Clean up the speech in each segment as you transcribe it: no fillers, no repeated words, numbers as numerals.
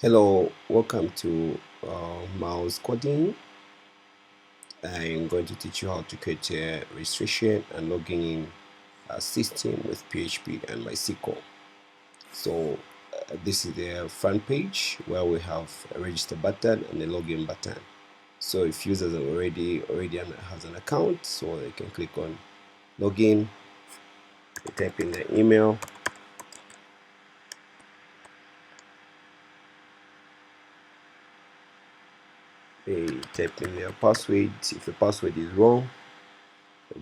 Hello, welcome to mouse coding. I'm going to teach you how to create a registration and logging in a system with PHP and MySQL. So this is the front page where we have a register button and a login button. So if users already has an account, so they can click on login, they type in their email, they type in their password. If the password is wrong,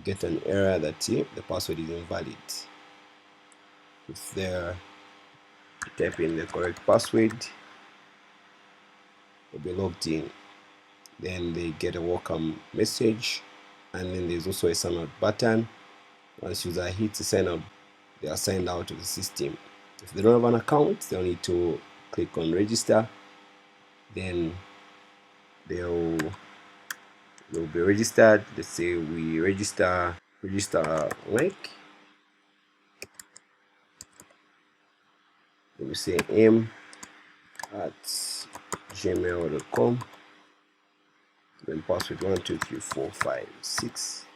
get an error that the password is invalid. If they type in the correct password, they'll be logged in. Then they get a welcome message, and then there's also a sign out button. Once user hits the sign out, they are signed out of the system. If they don't have an account, they'll need to click on register. Then they'll be registered. Let's say we register like, let me say m@gmail.com, then password 123456,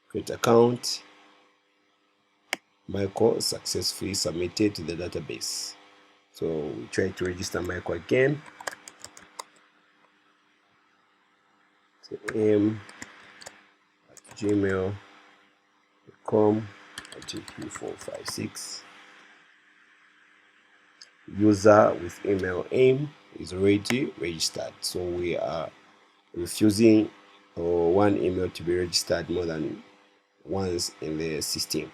create account. Michael successfully submitted to the database. So we try to register Michael again. So m@gmail.com 123456. User with email aim is already registered, so we are refusing one email to be registered more than once in the system.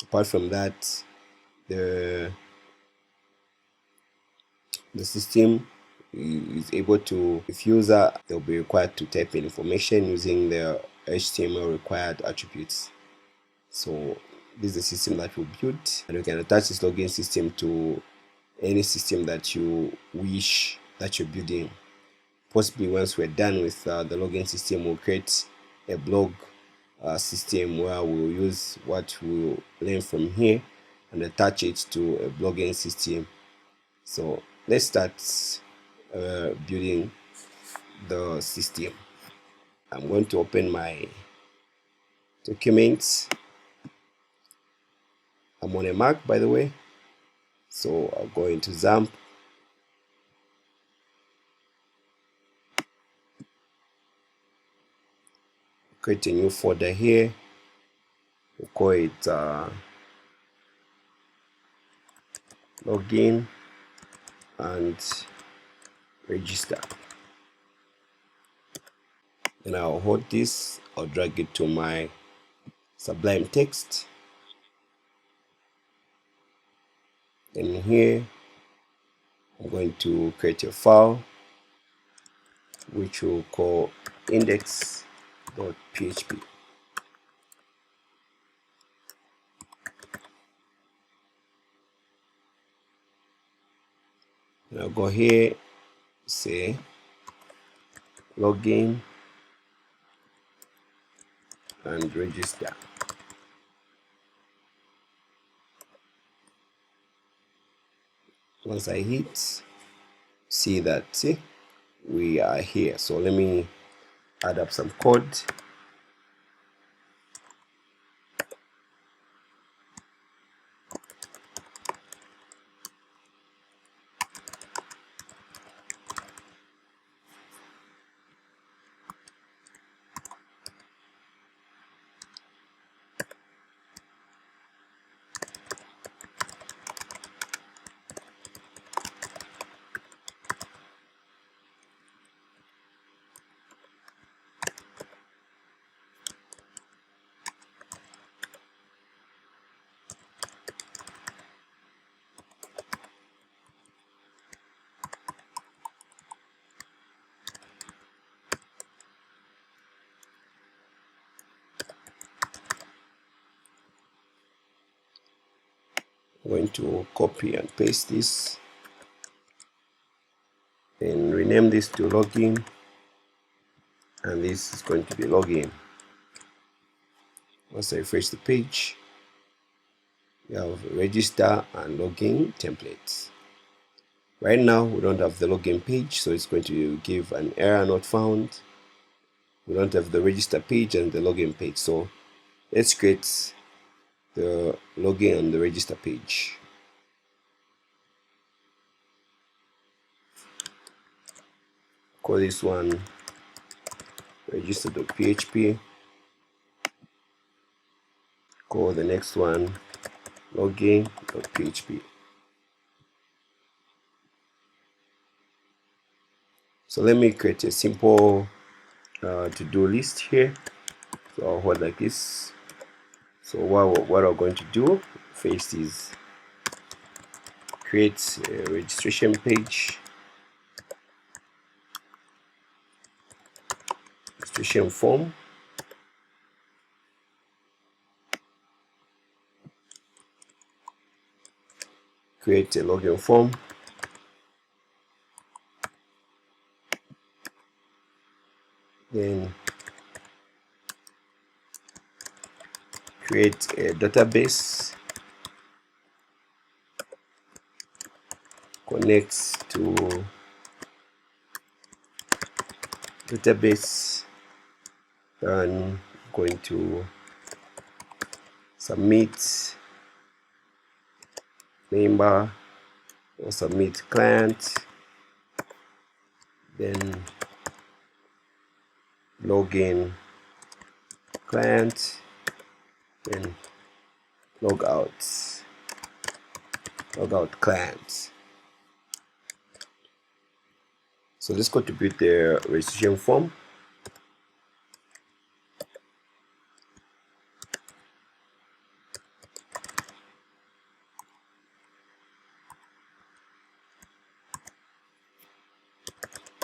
Apart from that, the system is able to, if user, they'll be required to type in information using the HTML required attributes. So this is the system that we built, and you can attach this login system to any system that you wish that you're building. Possibly once we're done with the login system, we'll create a blog system where we'll use what we'll learn from here and attach it to a blogging system. So let's start building the system. I'm going to open my documents. I'm on a Mac, by the way, so I'll go into XAMPP, create a new folder here. We'll call it login and register. Then I'll hold this, I'll drag it to my Sublime text. Then here I'm going to create a file which we'll call index.php. And I'll go here, say login and register. Once I hit, see that we are here. So let me add up some code. I'm going to copy and paste this and rename this to login, and this is going to be login. Once I refresh the page, We have register and login templates. Right now we don't have the login page, so it's going to give an error not found. We don't have the register page and the login page, so let's create the login and the register page. Call this one register.php. Call the next one login.php. So let me create a simple to-do list here. So I'll hold like this. So what I'm going to do first is create a registration page, registration form, create a login form, then create a database, connects to database, and going to submit member or submit client, then login client, then logout client. So let's contribute the registration form.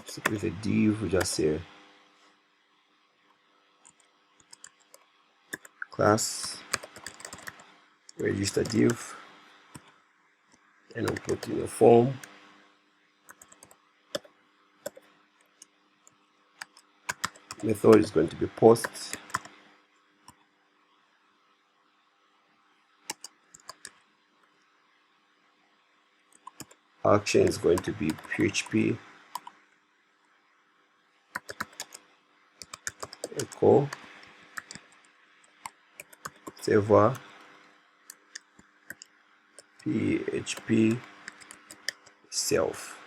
So with a div, we just say class register div, and I'll put in a form. Method is going to be post. Action is going to be PHP echo server PHP self.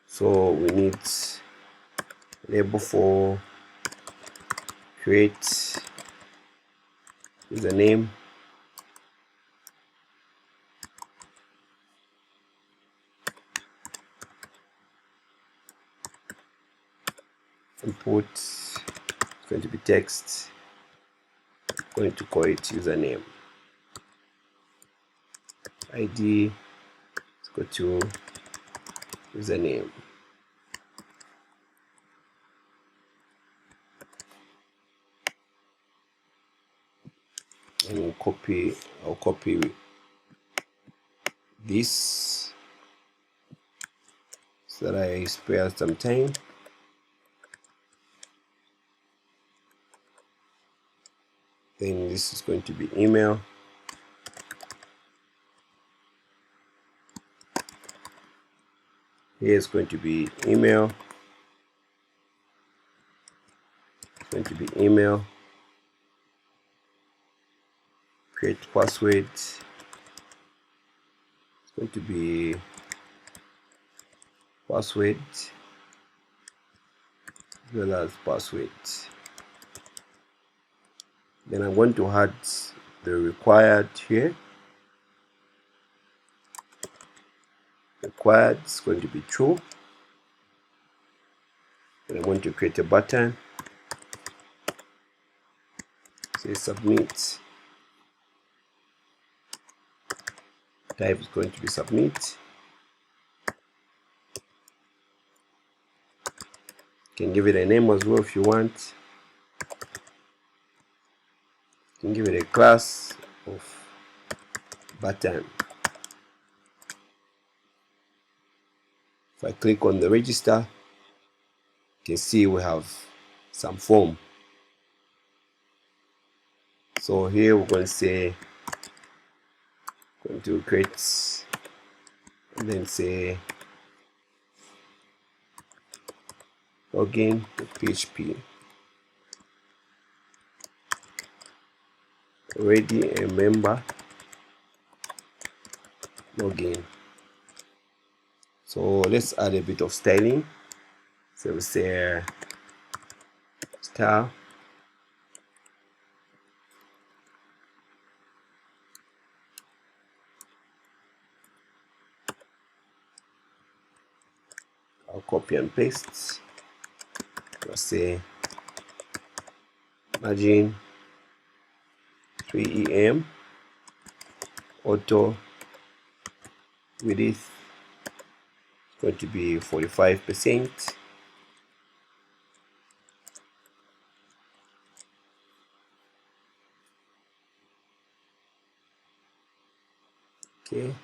So we need label for create username, input is going to be text, I'm going to call it username, ID is equal to username, and I'll copy this so that I spare some time. Then this is going to be email, here is going to be email, it's going to be email, create password, it's going to be password as well as password. Then I'm going to add the required here. Required is going to be true. Then I'm going to create a button, say submit, type is going to be submit. You can give it a name as well if you want. You can give it a class of button. I click on the register, you can see we have some form. So here we're going to say, going to create, and then say login with PHP. Already a member, login. So let's add a bit of styling. So we say star, I'll copy and paste. Let's say margin 3em, auto width going to be 45%. Okay,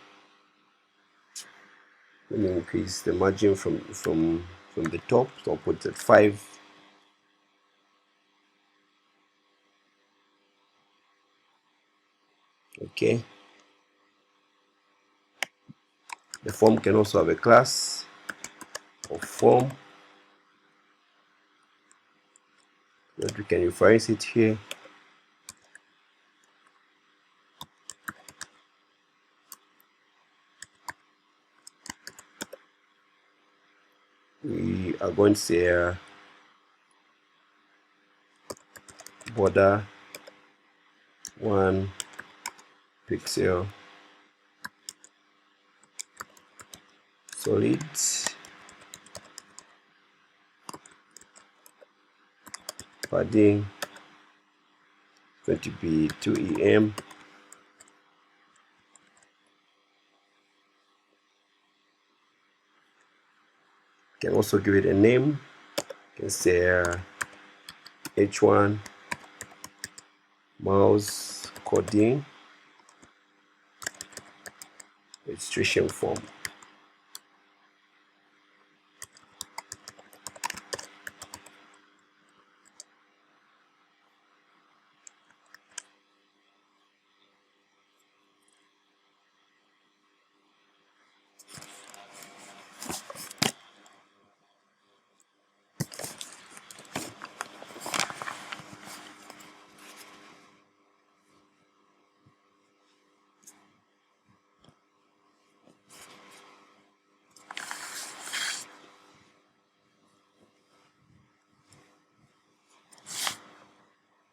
let me increase the margin from the top, so I'll put it at 5. Okay, the form can also have a class of form that we can reference it here. We are going to say border 1 pixel solid, padding going to be 2em. Can also give it a name. You can say h1 mouse coding registration form.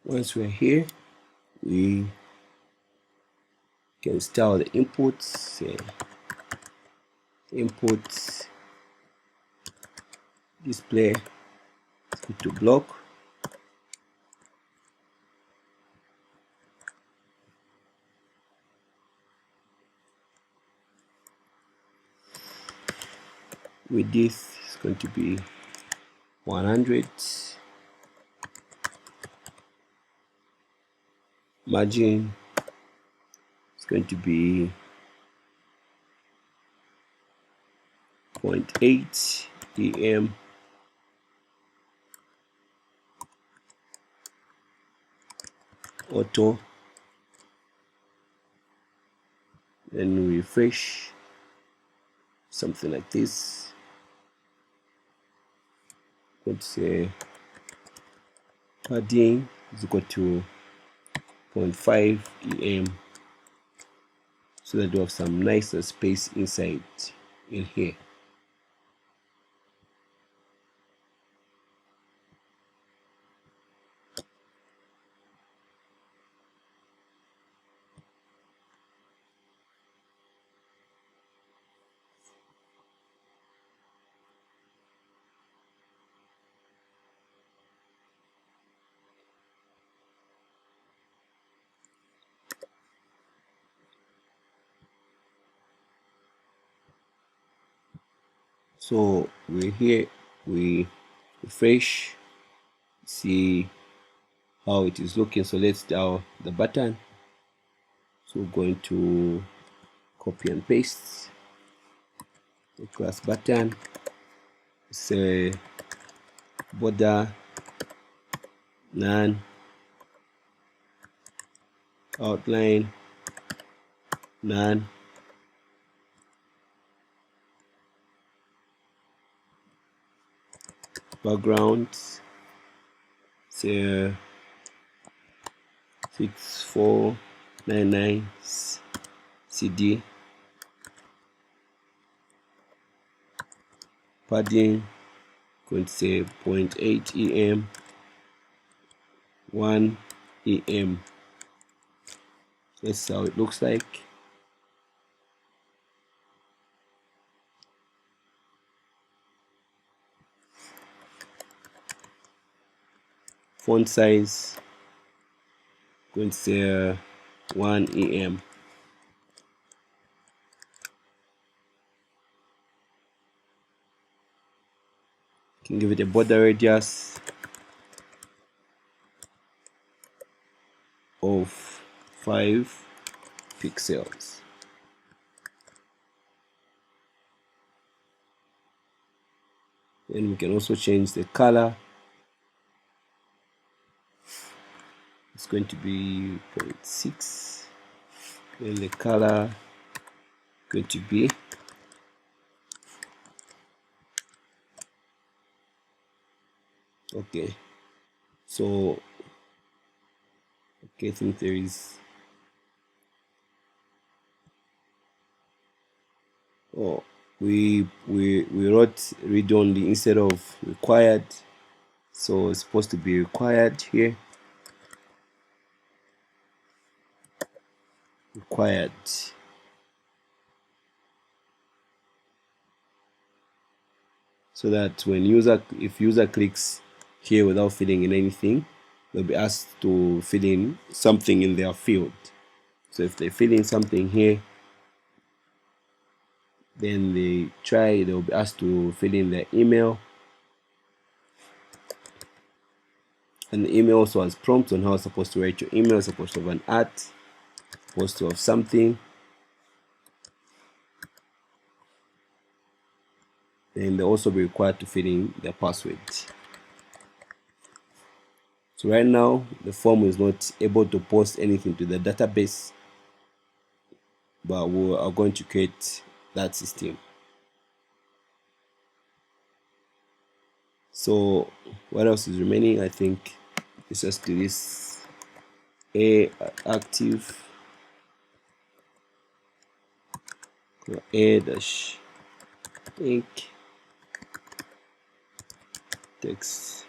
Once we're here, we can style the inputs. Say inputs display to block. With this, it's going to be 100. Margin is going to be 0.8 em. Auto, then refresh, something like this. Let's say padding is equal to 0.5 em, so that we have some nicer space inside in here. So we're here, we refresh, see how it is looking. So let's dial the button. So we're going to copy and paste the class button. say border none, outline none, background say 6499 CD, padding going to say 0.8 em, 1 em. That's how it looks like. Font size going to say 1 em. Can give it a border radius of 5 pixels. Then we can also change the color. It's going to be 0.6. Then the color going to be okay. So okay, I think there is we wrote read only instead of required, so it's supposed to be required here. Required. So that when if user clicks here without filling in anything, they'll be asked to fill in something in their field. So if they fill in something here, then they'll be asked to fill in their email, and the email also has prompts on how it's supposed to write your email. It's supposed to have an @ supposed to have something. Then they'll also be required to fill in their password. So right now the form is not able to post anything to the database, but we are going to create that system. So what else is remaining? I think it's just do this active dash ink text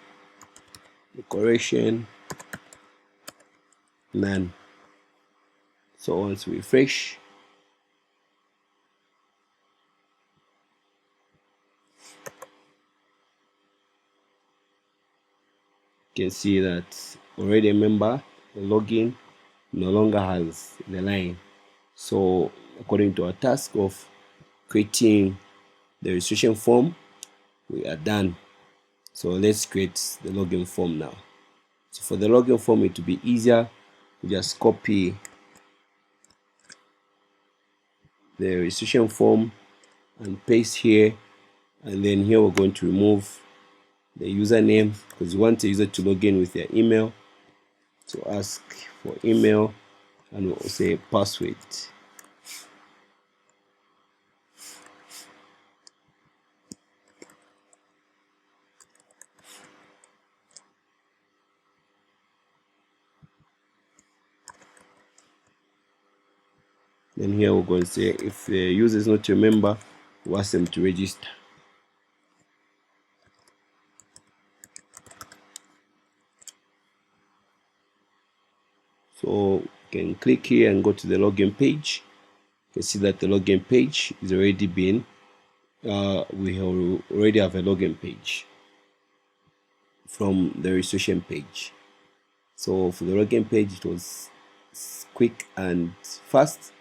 decoration none. So once we refresh, you can see that already a member, the login no longer has the line. So according to our task of creating the registration form, we are done. So let's create the login form now. So for the login form, it will be easier, we just copy the registration form and paste here, and then here we're going to remove the username because we want the user to log in with their email. So ask for email, and we'll say password. Then here we're going to say if the user is not a member, we ask them to register. So you can click here and go to the login page. You can see that the login page is already been we already have a login page from the registration page. So for the login page, it was quick and fast.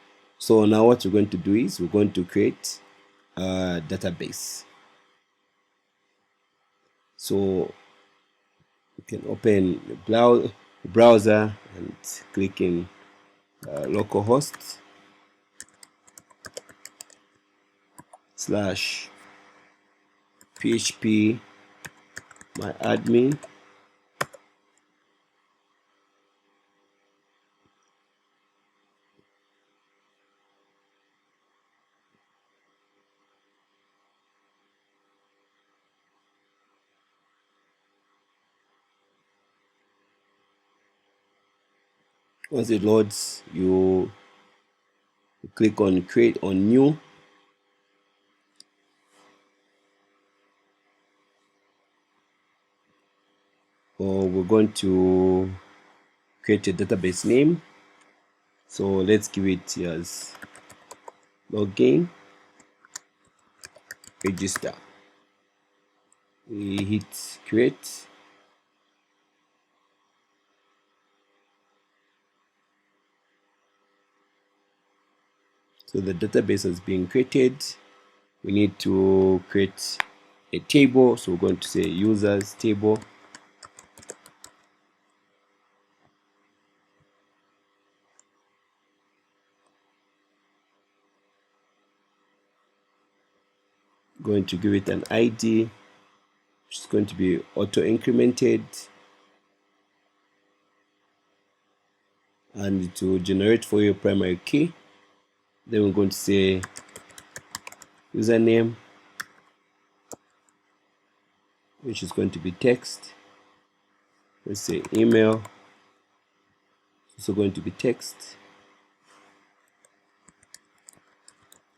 So now what we're going to do is we're going to create a database. So you can open the browser and click in localhost / PHP my admin. Once it loads, you click on create on new. Or we're going to create a database name. So let's give it as login register. We hit create. So the database has been created. We need to create a table. So we're going to say users table. Going to give it an ID, which is going to be auto incremented, and to generate for your primary key. Then we're going to say username, which is going to be text. Let's say email, it's also going to be text.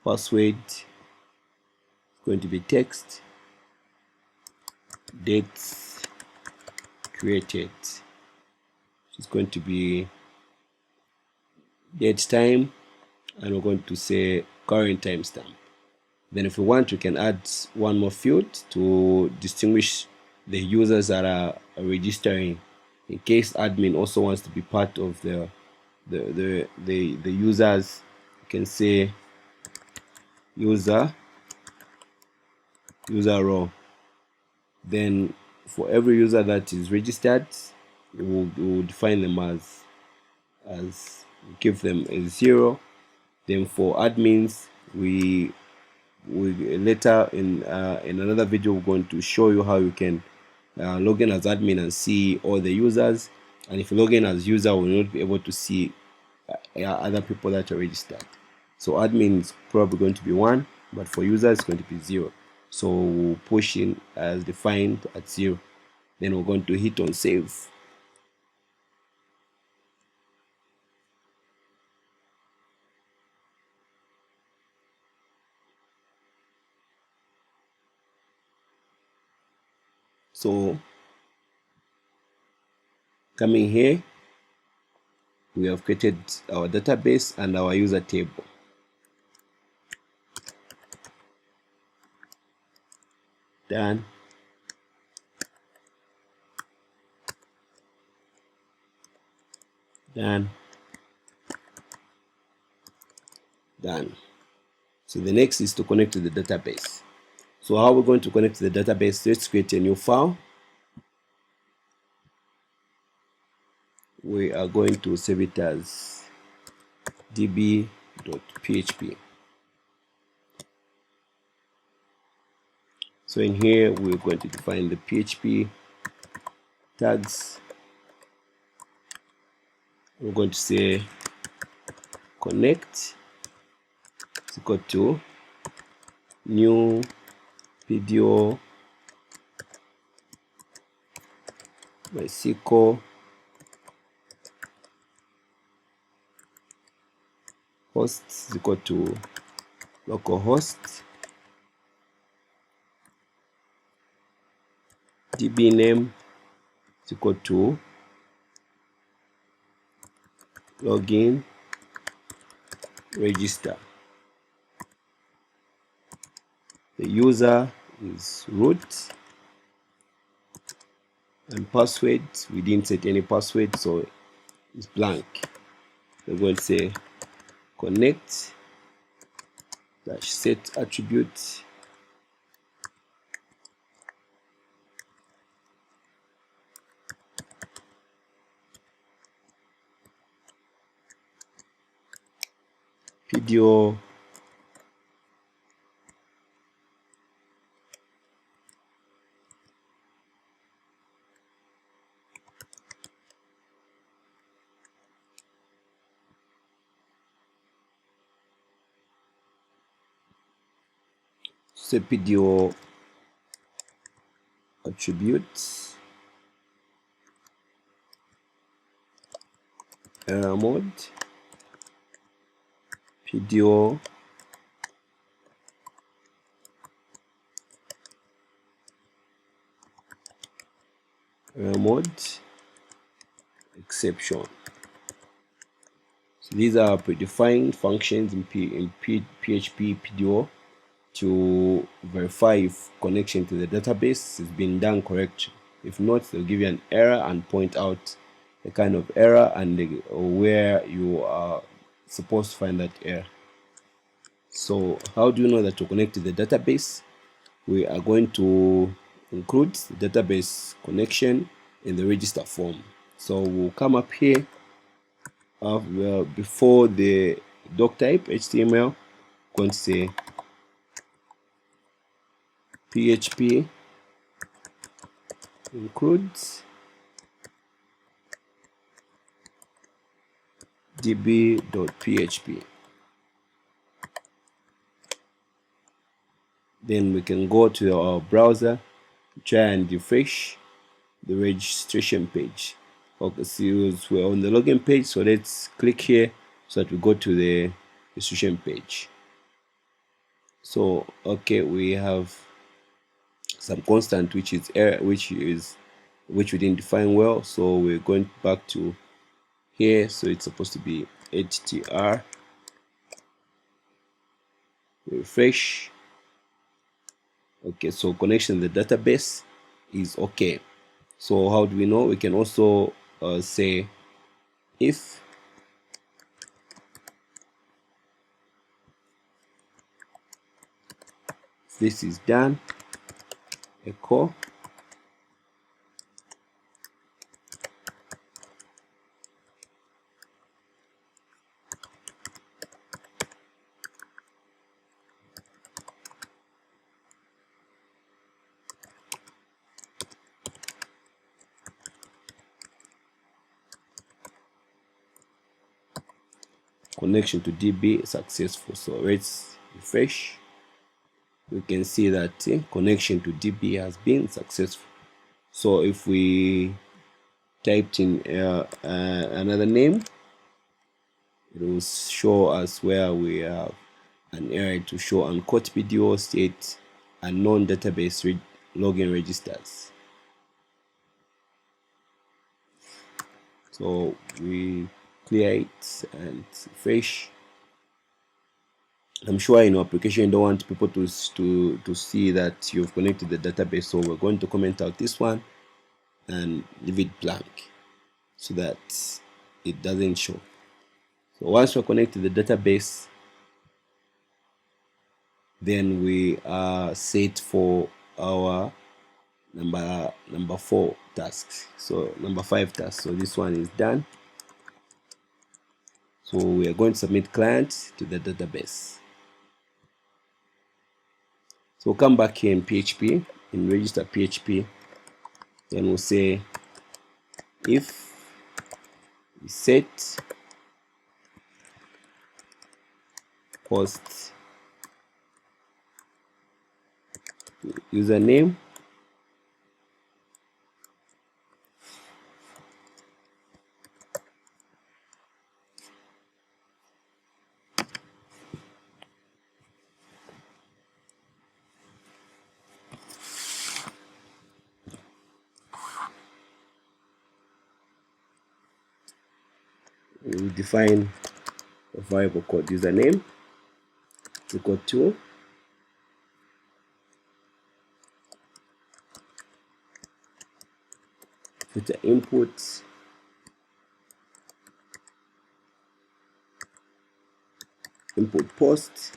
Password is going to be text. Dates created, which is going to be date time, and we're going to say current timestamp. Then if we want, we can add one more field to distinguish the users that are registering, in case admin also wants to be part of the users. You can say user row. Then for every user that is registered, we will define them as give them a 0. Then for admins, we later in another video, we're going to show you how you can log in as admin and see all the users. And if you log in as user, we will not be able to see other people that are registered. So admin is probably going to be 1, but for users it's going to be 0. So we'll push in as defined at 0. Then we're going to hit on save. So coming here, we have created our database and our user table. Done. Done. Done. So the next is to connect to the database. So how we're going to connect to the database? Let's create a new file. We are going to save it as db.php. So in here, we're going to define the PHP tags. We're going to say connect is equal to new video MySQL host is equal to localhost. DB name is equal to login register. The user is root, and password, we didn't set any password, so it's blank. We're going to say connect dash set attribute video say PDO attributes error mode, PDO error mode exception. So these are predefined functions in PHP PDO to verify if connection to the database has been done correctly. If not, they'll give you an error and point out the kind of error and where you are supposed to find that error. So how do you know that to connect to the database? We are going to include the database connection in the register form. So we'll come up here before the doc type HTML, going to say PHP includes db.php. Then we can go to our browser, try and refresh the registration page. Okay, so we're on the login page, so let's click here so that we go to the registration page. So okay, we have some constant which is error, which we didn't define well, so we're going back to here. So it's supposed to be htr, refresh. Okay, so connection to the database is okay. So how do we know? We can also say if this is done, echo connection to DB successful. So let's refresh. We can see that connection to DB has been successful. So if we typed in another name, it will show us where we have an error to show unquote PDO state unknown database login registers. So we clear it and refresh. I'm sure in your application you don't want people to see that you've connected the database, so we're going to comment out this one and leave it blank so that it doesn't show. So once we're connected to the database, then we are set for our number 4 tasks. So number 5 task. So this one is done. So we are going to submit client to the database. So we'll come back here in PHP, in register PHP, then we'll say if we set post username we define a variable called username equal to filter input post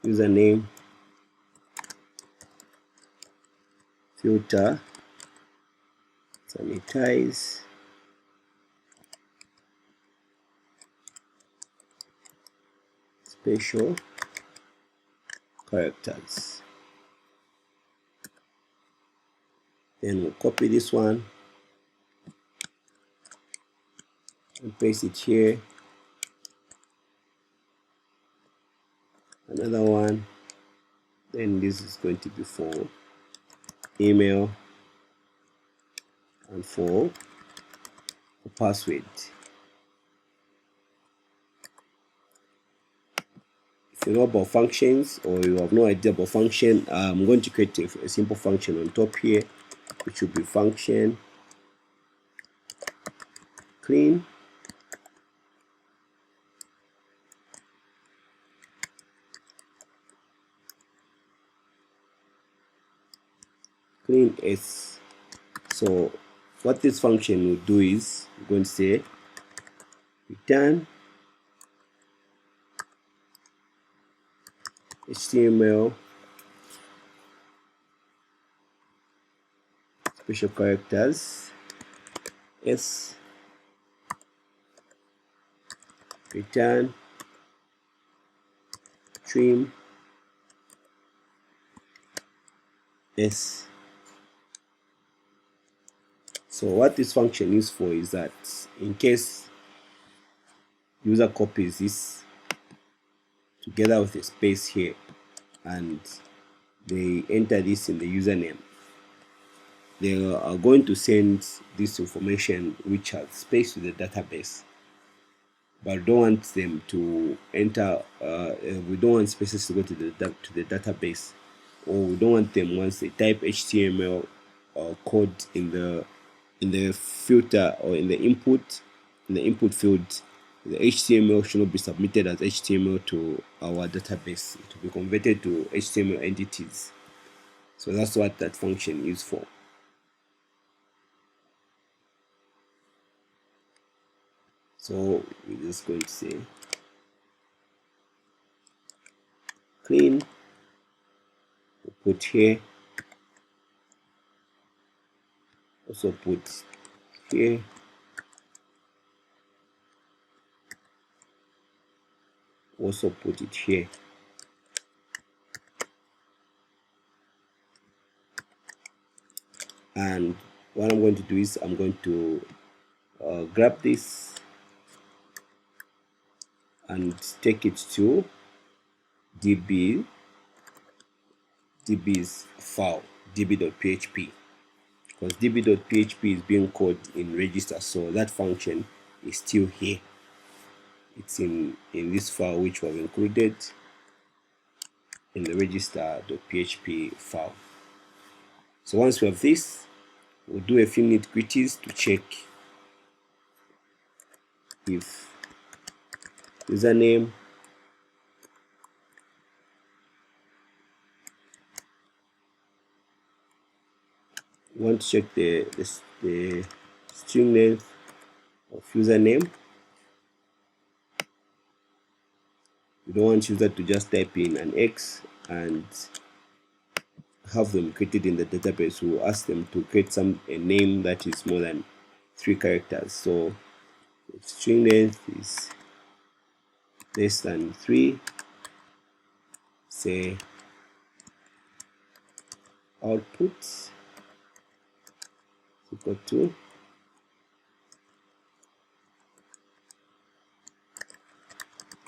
username filter sanitize special characters. Then we'll copy this one and paste it here. this is going to be for email and for the password. If you know about functions or you have no idea about function, I'm going to create a simple function on top here, which will be function clean s. So what this function will do is we're going to say return HTML special characters s, return trim s. So what this function is for is that in case user copies this together with a space here and they enter this in the username, they are going to send this information which has space to the database, but we don't want them to enter we don't want spaces to go to the database, or we don't want them, once they type HTML code in the filter or in the input field, the HTML should not be submitted as HTML to our database. It will be converted to HTML entities. So that's what that function is for. So we're just going to say clean, we'll put here, also put here, also put it here. And what I'm going to do is I'm going to grab this and take it to db's file, db.php, because db.php is being called in register, so that function is still here. It's in this file which was included in the register.php file. So once we have this, we'll do a few nitty-gritties to check if username want to check the string length of username. We don't want user to just type in an X and have them created in the database. We'll ask them to create a name that is more than 3 characters. So string length is less than 3. Say output is equal to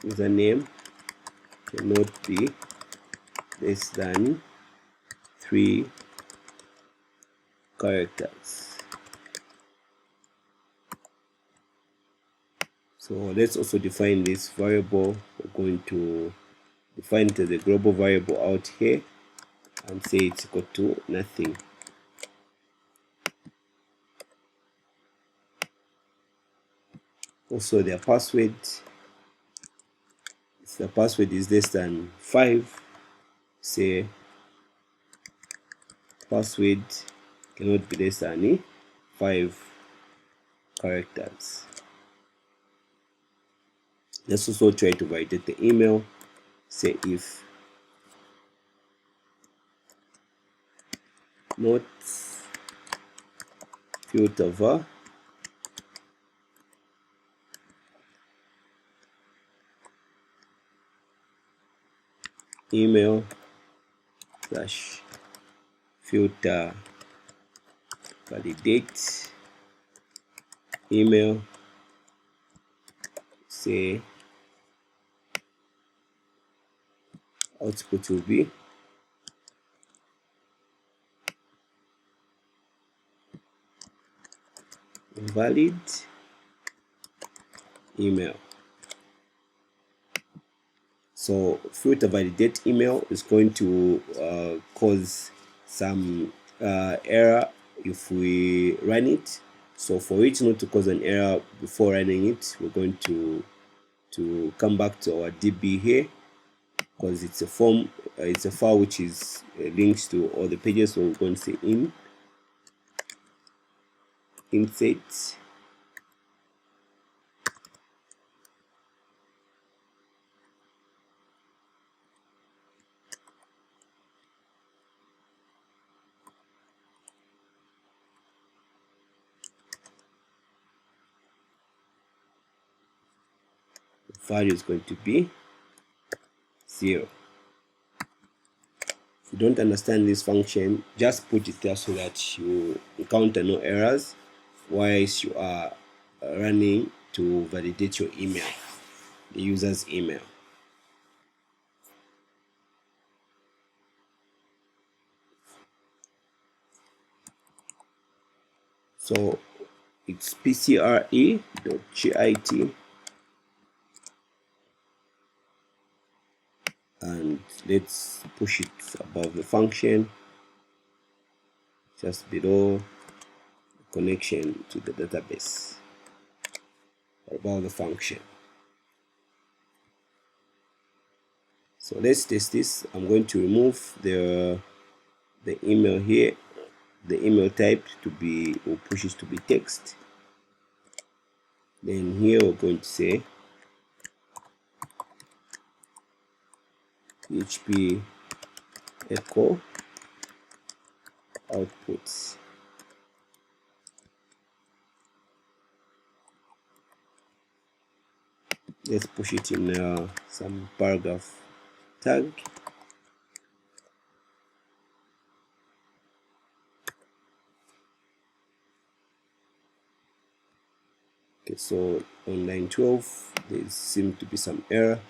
username cannot be less than 3 characters. So let's also define this variable. We're going to define it as a global variable out here and say it's equal to nothing. Also their password, if the password is less than 5, say password cannot be less than 5 characters. Let's also try to validate the email. Say if not filter var email slash filter validate email, say output will be invalid email. So filter validate email is going to cause some error if we run it. So for it not to cause an error before running it, we're going to come back to our DB here, because it's a form, it's a file which is linked to all the pages. So we're going to say insert value is going to be 0. If you don't understand this function, just put it there so that you encounter no errors whilst you are running to validate your email, the user's email. So it's pcre.git, and let's push it above the function, just below connection to the database, above the function. So let's test this. I'm going to remove the email here, the email type to be, we'll push it to be text. Then here we're going to say PHP echo outputs. Let's push it in some paragraph tag. Okay, so on line 12 there seems to be some error.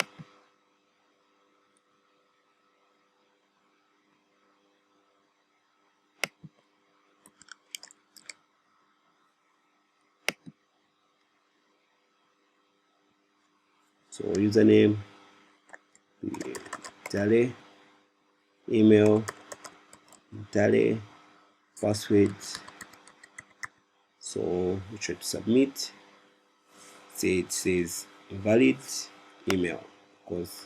So username, tally, email, tally, password. So we try to submit. Say it says invalid email, because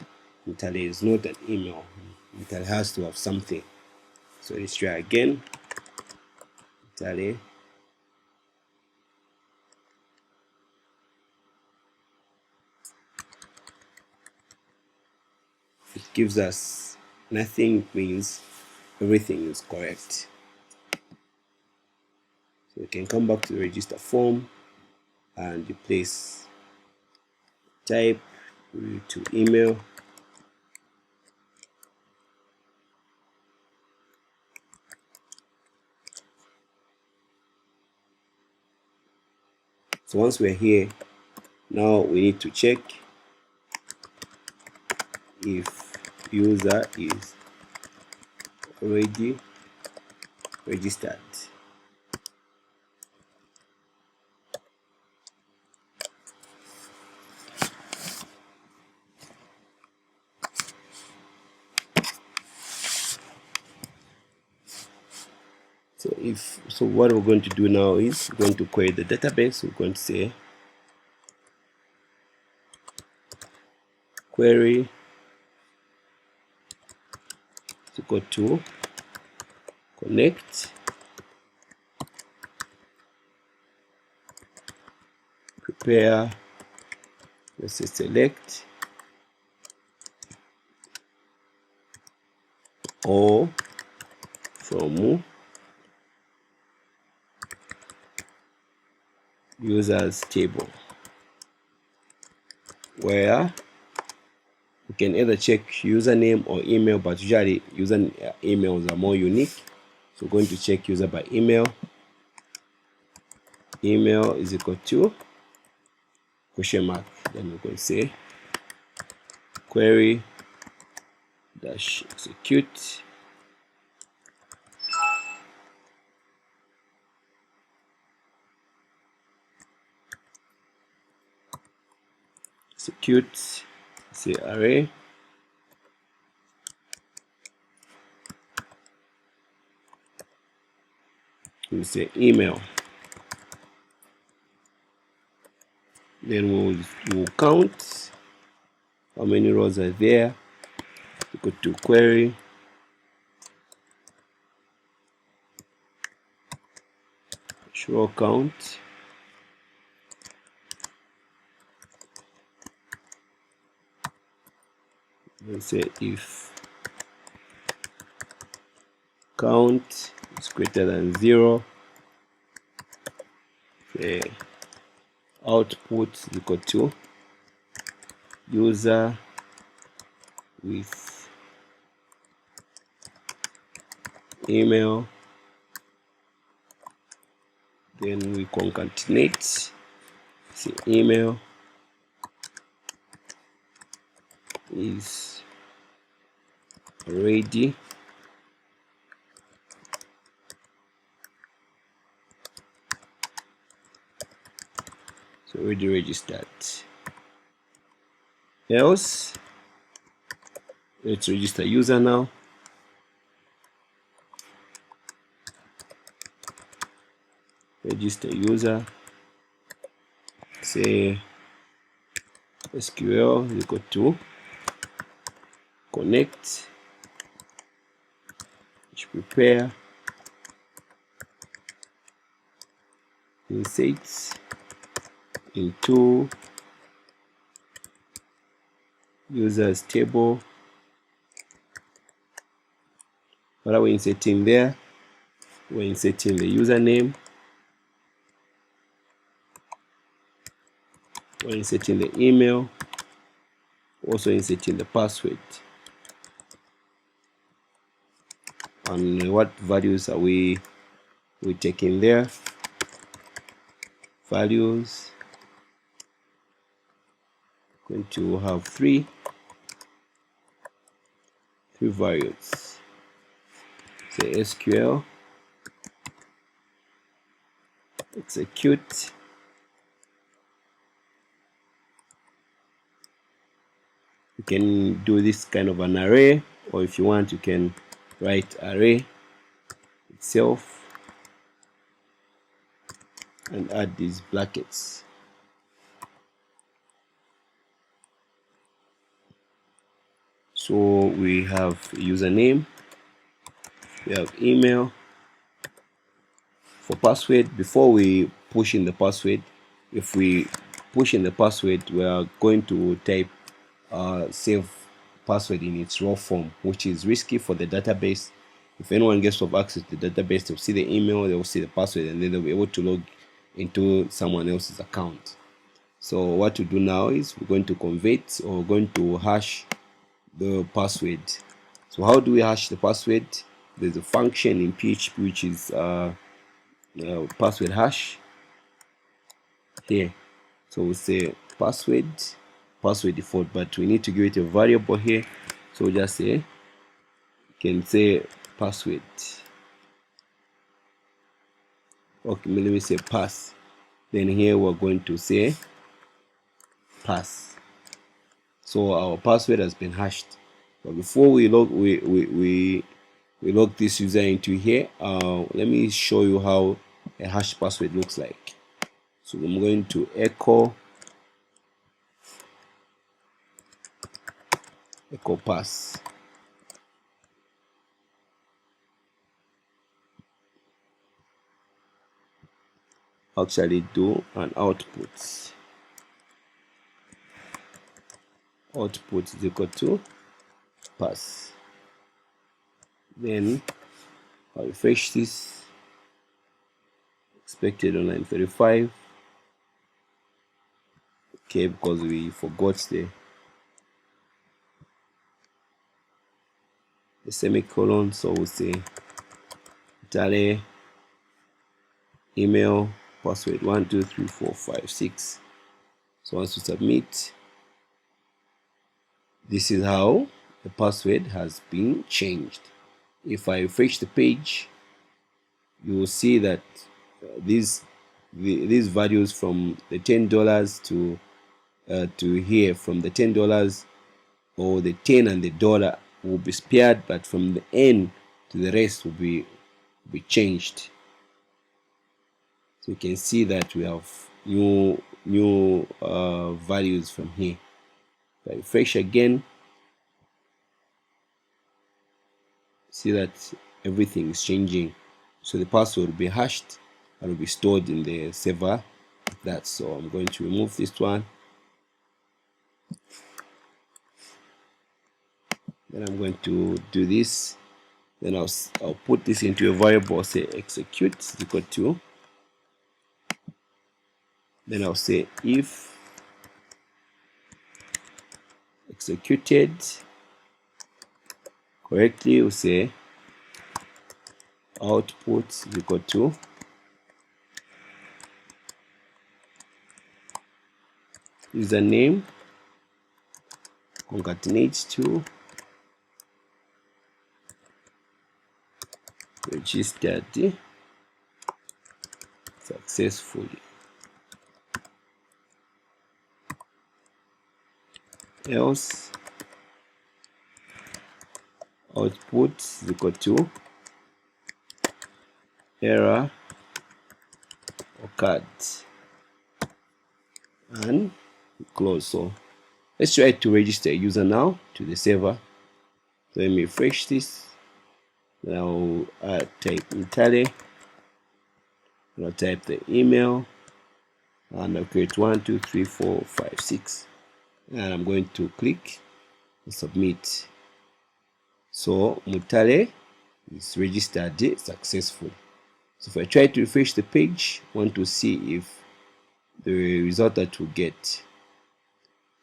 Tally is not an email. Tally has to have something. So let's try again. Tally. It gives us nothing, means everything is correct. So we can come back to the register form and replace type to email. So once we're here, now we need to check if user is already registered. So what we're going to do now is we're going to query the database. We're going to say query to go to connect, prepare, let's say select or from users table, where we can either check username or email, but usually emails are more unique. So we're going to check user by email. Email is equal to question mark. Then we're going to say query dash execute. execute, say array, we say email. Then we'll count how many rows are there. We go to query, row count, and say if count is greater than 0, say output is equal to user with email. Then we concatenate, say email is ready. So already registered. Else, let's register user now. Register user, say SQL is equal to connect, prepare, insert into users table. What are we inserting there? We're inserting the username, we're inserting the email, also inserting the password. And what values are we taking there? Values, going to have three variables. Say SQL, execute, you can do this kind of an array, or if you want you can write array itself and add these brackets. So we have username, we have email. For password, before we push in the password, if we push in the password, we are going to type save password in its raw form, which is risky for the database. If anyone gets access to the database, they'll see the email, they'll see the password, and then they'll be able to log into someone else's account. So what we do now is we're going to convert, or we're going to hash the password. So how do we hash the password? There's a function in PHP which is password hash here. So we'll say password default, but we need to give it a variable here. So we'll just say, you can say password. Okay, let me say pass. Then here we're going to say pass. So our password has been hashed. But before we log this user into here, let me show you how a hash password looks like. So I'm going to echo pass. Actually do an output. Output is equal to pass. Then I'll refresh this. Expected on line 35. Okay, because we forgot the semicolon, so we'll say tally email password 1 2 3 4 5 6. So once we submit, this is how the password has been changed. If I refresh the page, you will see that these values from the $10 to to here from the $10, or the 10 and the dollar will be spared, but from the N to the rest will be changed. So you can see that we have new values from here. If I refresh again, see that everything is changing. So the password will be hashed and will be stored in the server. So I'm going to remove this one. Then I'm going to do this. Then I'll put this into a variable. I'll say execute is equal to. Then I'll say if executed correctly, we'll say output is equal to username concatenates to registered successfully, else output is equal to error occurred, and close. So let's try to register a user now to the server. So let me refresh this. Now type Untitled, I'll type the email, and I'll create 1 2 3 4 5 6, and I'm going to click submit. So Mutale is registered successfully. So if I try to refresh the page, I want to see if the result that we get.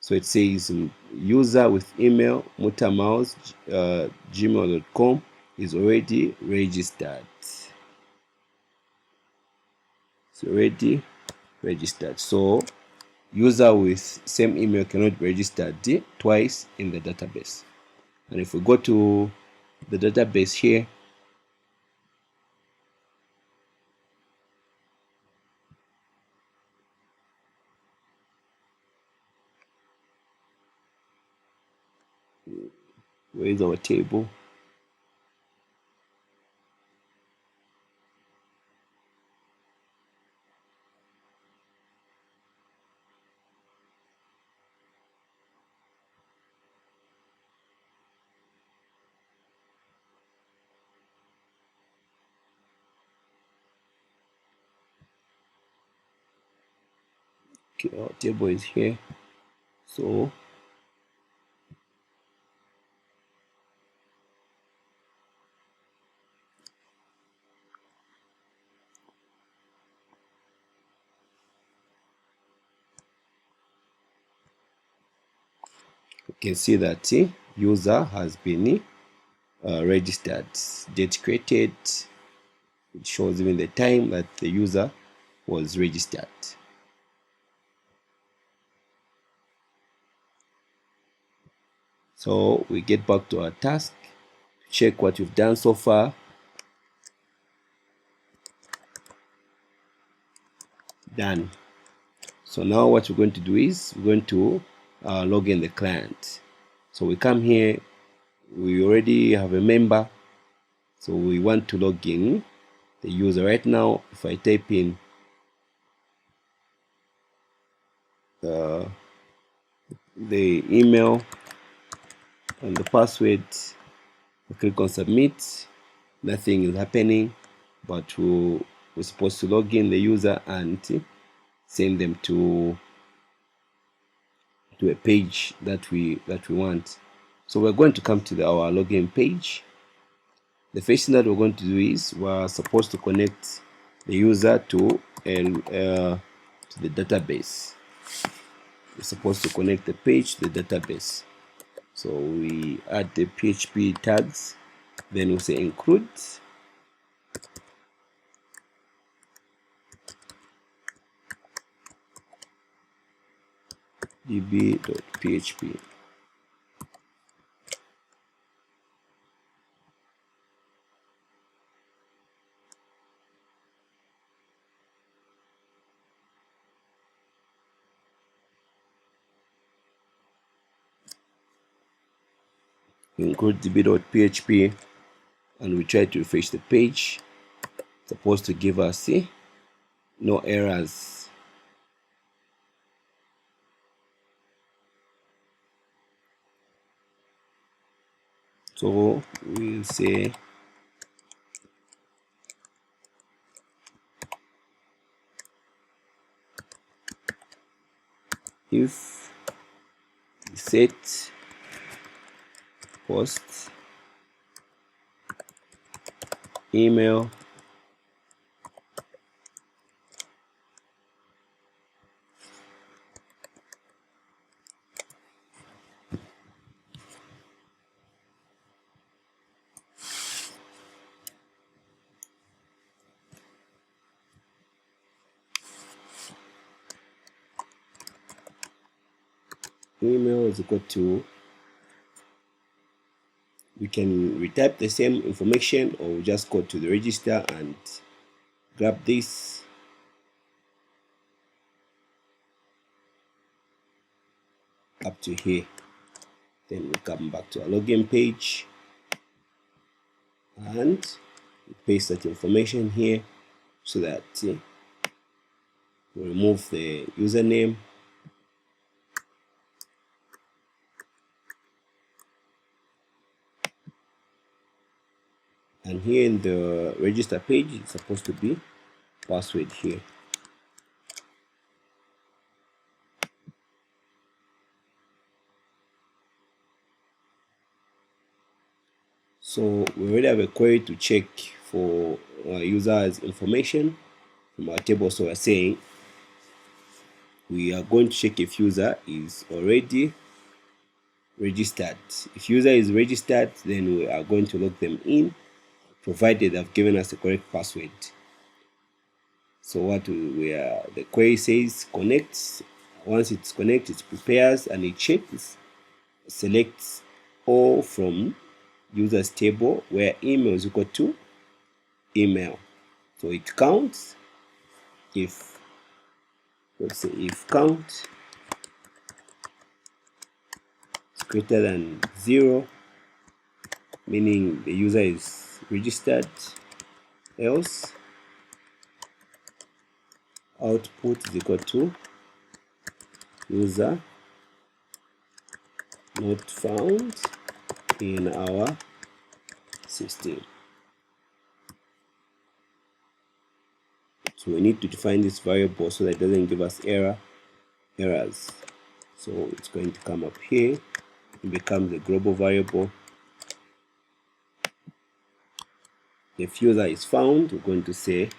So it says user with email mutamouse gmail.com is already registered. It's already registered. So user with same email cannot be registered twice in the database. And if we go to the database here, where is our table? Okay, our table is here. So you can see that user has been registered, date created. It shows even the time that the user was registered. So we get back to our task, check what we've done so far. Done. So now what we're going to do is we're going to log in the client. So we come here, we already have a member, so we want to log in the user. Right now, if I type in the email and the password, I click on submit, nothing is happening, but we're supposed to log in the user and send them to a page that we want. So we're going to come to our login page. The first thing that we're going to do is we're supposed to connect the user to the database. We're supposed to connect the page to the database. So we add the PHP tags, then we say include db.php. include db.php, and we try to refresh the page. It's supposed to give us, see, no errors. So we'll say if set post email is equal to, we can retype the same information, or we just go to the register and grab this up to here. Then we come back to our login page and we paste that information here, so that we remove the username, and here in the register page it's supposed to be password here. So we already have a query to check for users information from our table. So we're saying we are going to check if user is already registered. If user is registered, then we are going to log them in, provided they've given us the correct password. So what the query says connects. Once it's connected, it prepares and it checks, selects all from users table where email is equal to email. So it counts if, let's say, if count is greater than 0, meaning the user is registered, else output is equal to user not found in our system. So we need to define this variable so that it doesn't give us errors. So it's going to come up here, it becomes a global variable. If user is found, we're going to say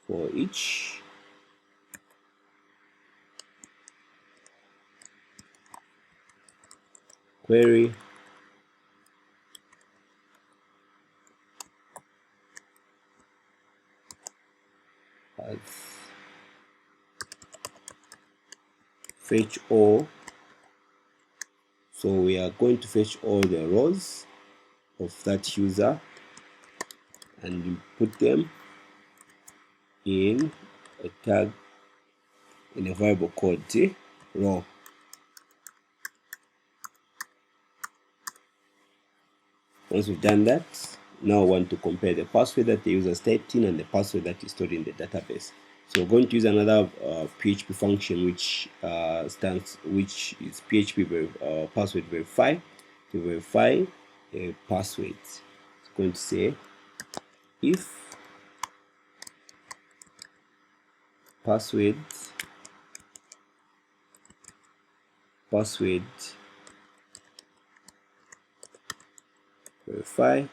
for each query as fetch all. So we are going to fetch all the rows of that user and put them in a tag, in a variable called row. Once we've done that, now we want to compare the password that the user has typed in and the password that is stored in the database. So we're going to use another PHP function which is PHP password verify, to verify a password. It's going to say if password verify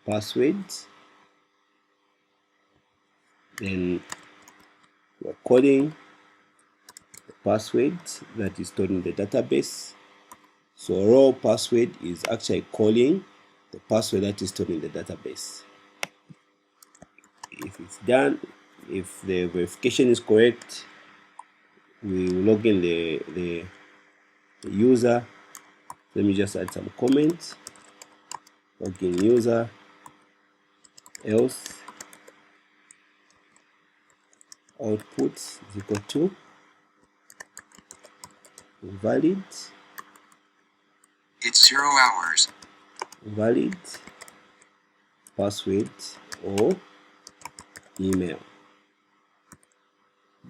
password, then we're calling the password that is stored in the database. So raw password is actually calling the password that is stored in the database. If it's done, if the verification is correct, we will log in the user. Let me just add some comments. Login user, else output is equal to invalid, It's 0 hours. valid, password, or email.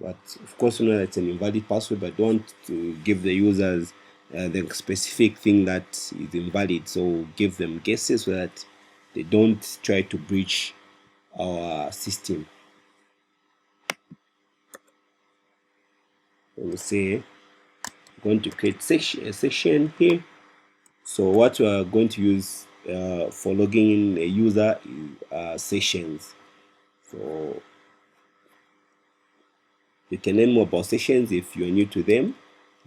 But of course, we know that it's an invalid password, but don't want to give the users the specific thing that is invalid. So give them guesses so that they don't try to breach our system. We'll say we're going to create a section here. So what we are going to use for logging in a user is sessions. So you can learn more about sessions if you're new to them.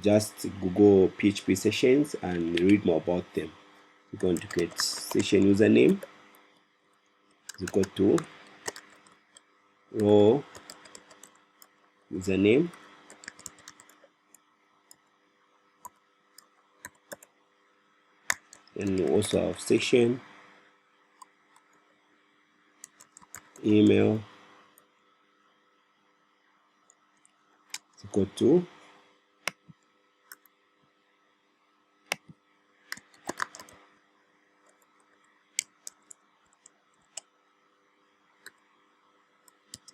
Just Google PHP sessions and read more about them. We're going to create session username is equal to raw username and we also have session email is equal to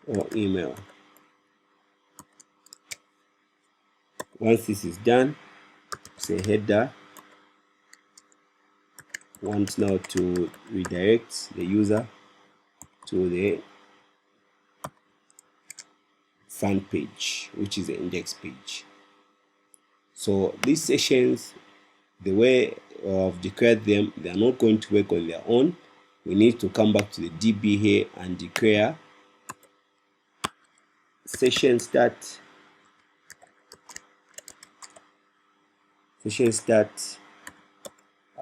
or email. Once this is done, say header. Want now to redirect the user to the front page, which is the index page. So these sessions, the way I've declared them, they are not going to work on their own. We need to come back to the DB here and declare session start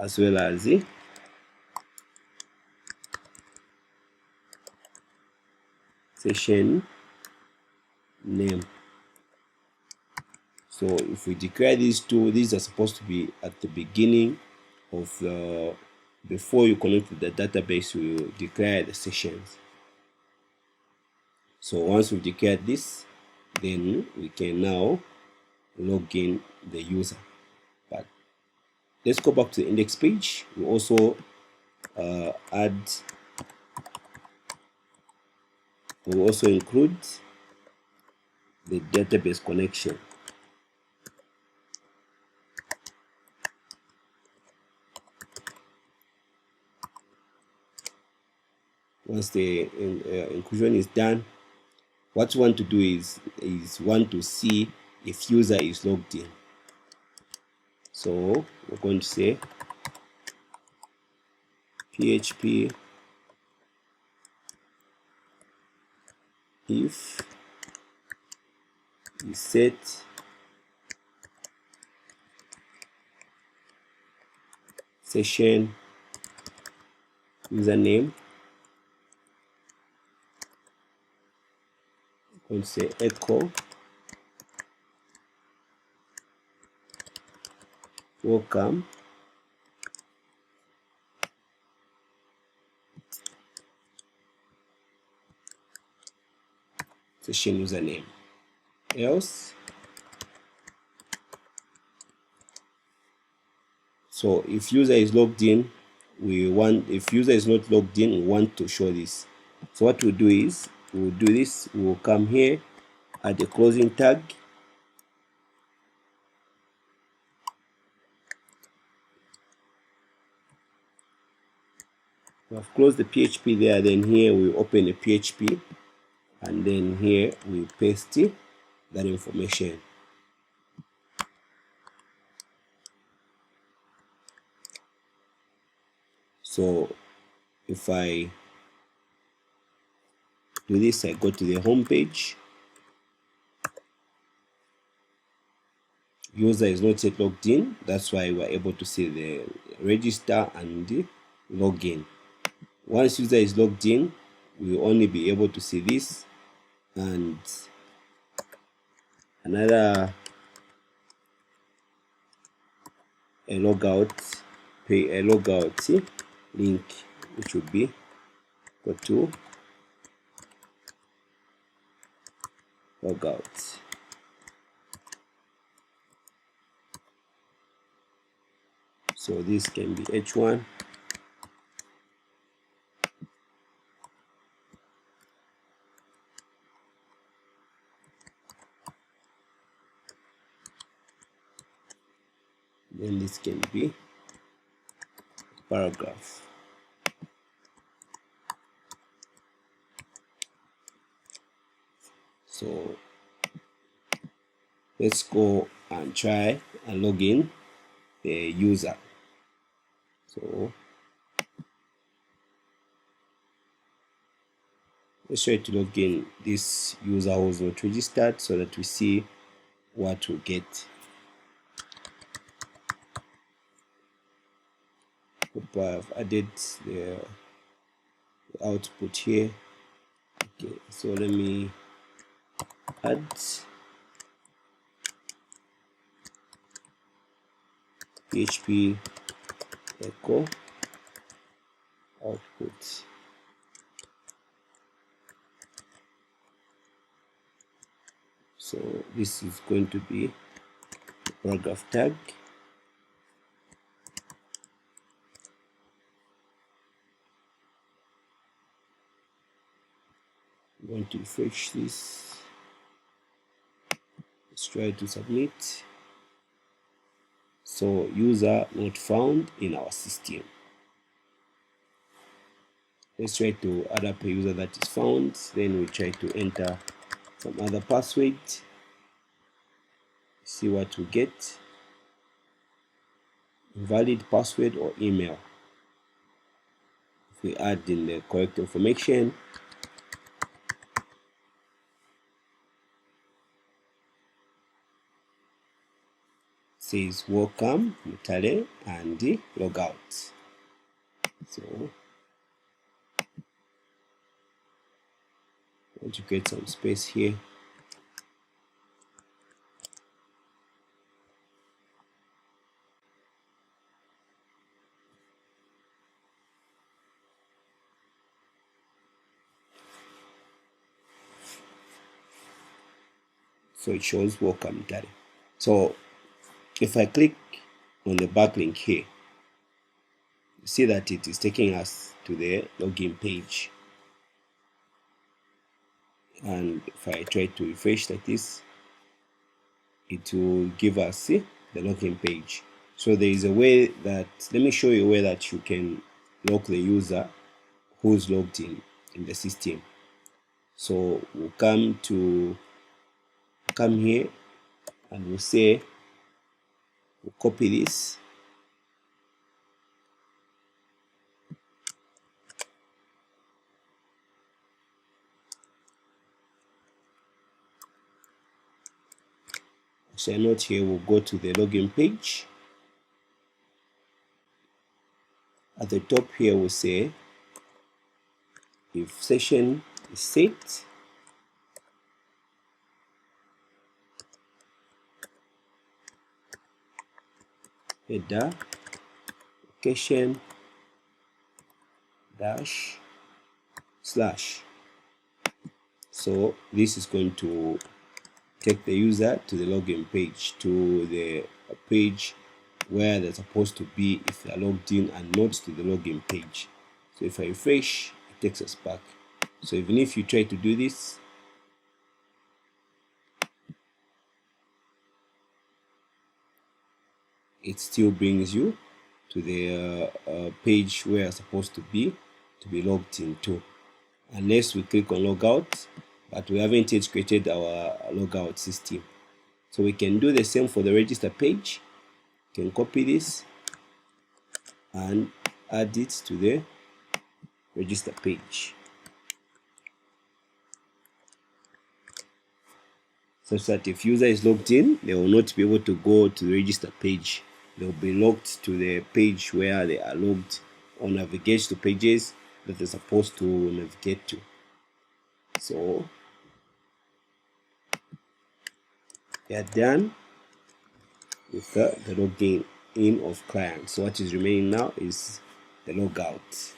as well as the session name. So if we declare these two, these are supposed to be at the beginning of the, before you connect to the database, you declare the sessions. So once we declare this, then we can now log in the user. But let's go back to the index page. We also we also include the database connection. Once the inclusion is done, what you want to do is want to see if user is logged in. So we're going to say PHP if you set session username, I'm going to say echo welcome session username, else. So if user is logged in, if user is not logged in, we want to show this. So what we'll do is we'll do this, we'll come here at the closing tag, we have closed the PHP there, then here we open the PHP and then here we paste that information. So if I do this, I go to the home page, user is not yet logged in, that's why we're able to see the register and the login. Once user is logged in, we'll only be able to see this and another a logout link, which would be go to logout. So this can be h1. Then this can be paragraph. So let's go and try and log in the user. So let's try to log in this user who's not registered so that we see what we get. Hope I've added the output here. Okay, so let me add PHP echo output. So this is going to be the paragraph tag. I'm going to refresh this. Let's try to submit. So user not found in our system. Let's try to add up a user that is found. Then we try to enter some other password. See what we get. Invalid password or email. If we add in the correct information, says welcome, Mutale, and logout. So I want to create some space here. So it shows welcome Mutale. So if I click on the backlink here, you see that it is taking us to the login page. And if I try to refresh like this, it will give us the login page. So there is a way that, let me show you a way that you can lock the user who's logged in the system. So we'll come here and we'll say, we'll copy this. So note here, we'll go to the login page. At the top here, we'll say, if session is set, header, location, dash, slash. So this is going to take the user to the login page, to the page where they're supposed to be if they're logged in, and not to the login page. So if I refresh, it takes us back. So even if you try to do this, it still brings you to the page where you're supposed to be logged into, unless we click on logout, but we haven't yet created our logout system. So we can do the same for the register page. You can copy this and add it to the register page, such that if user is logged in, they will not be able to go to the register page. They'll be logged to the page where they are logged, or navigate to pages that they're supposed to navigate to. So we are done with the logging in of clients. So what is remaining now is the logout.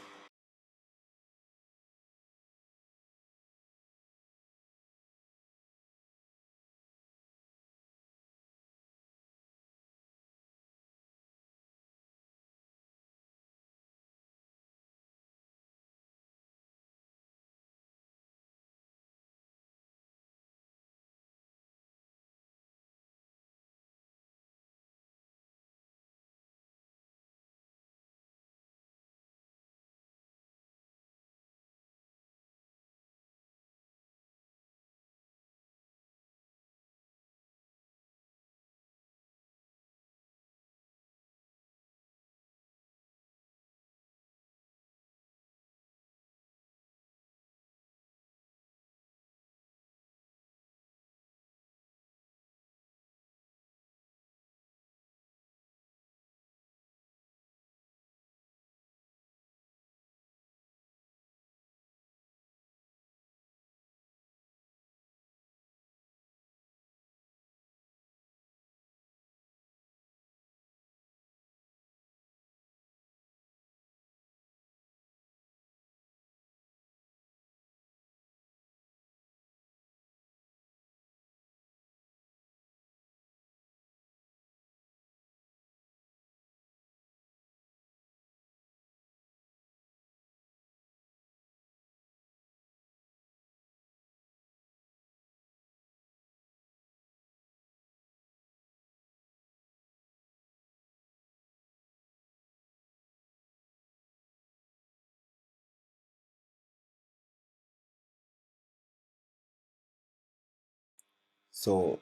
So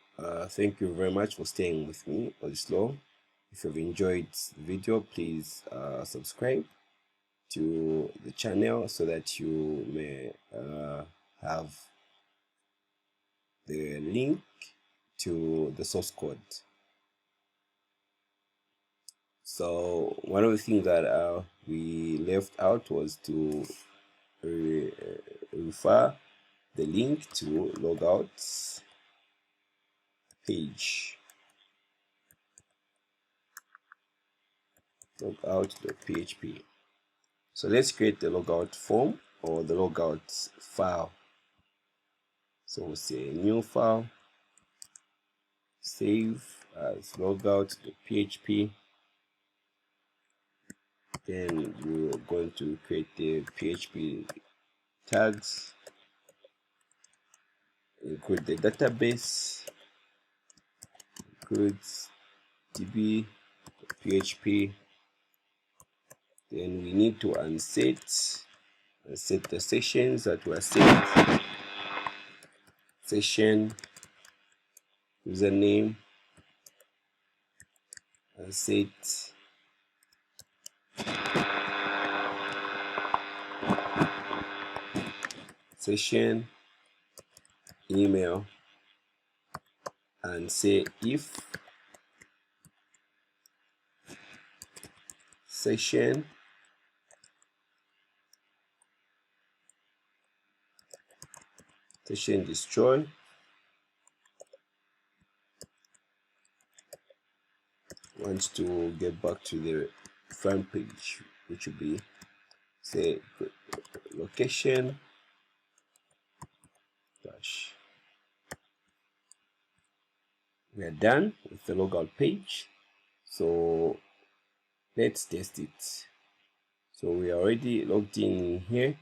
thank you very much for staying with me all this long. If you've enjoyed the video, please subscribe to the channel so that you may have the link to the source code. So one of the things that we left out was to refer the link to Logout page, logout.php. So let's create the logout form or the logout file. So we'll say new file, save as logout.php. Then we're going to create the PHP tags, include the database, includes db PHP. Then we need to unset the sessions that were set. Session username, unset session email, and say if session destroy wants to get back to the front page, which will be say location dash. We are done with the logout page, so let's test it. So we are already logged in here.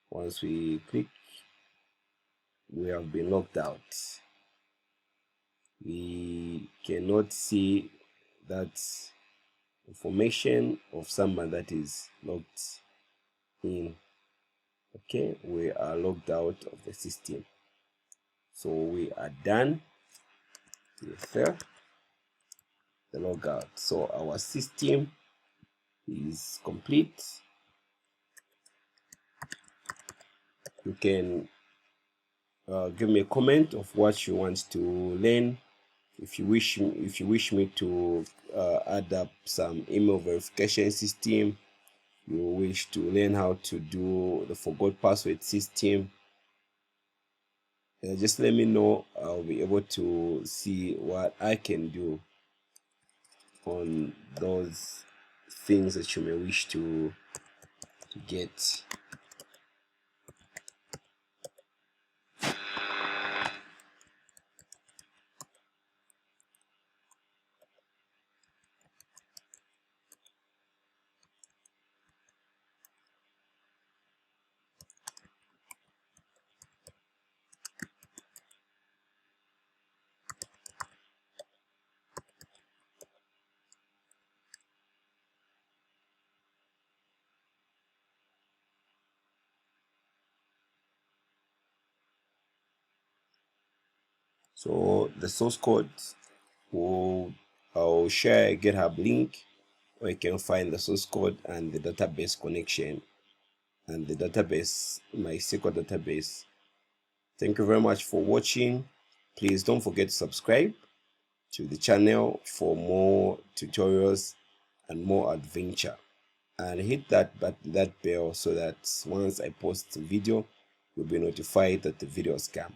Once we click, we have been logged out. We cannot see that information of someone that is logged in. Okay, we are logged out of the system. So we are done with the logout. So our system is complete. You can give me a comment of what you want to learn. If you wish me to add up some email verification system, you wish to learn how to do the forgot password system, just let me know. I'll be able to see what I can do on those things that you may wish to get. So the source code I'll share a GitHub link where you can find the source code and the database connection and the database, MySQL database. Thank you very much for watching. Please don't forget to subscribe to the channel for more tutorials and more adventure, and hit that bell so that once I post a video, you'll be notified that the video has come.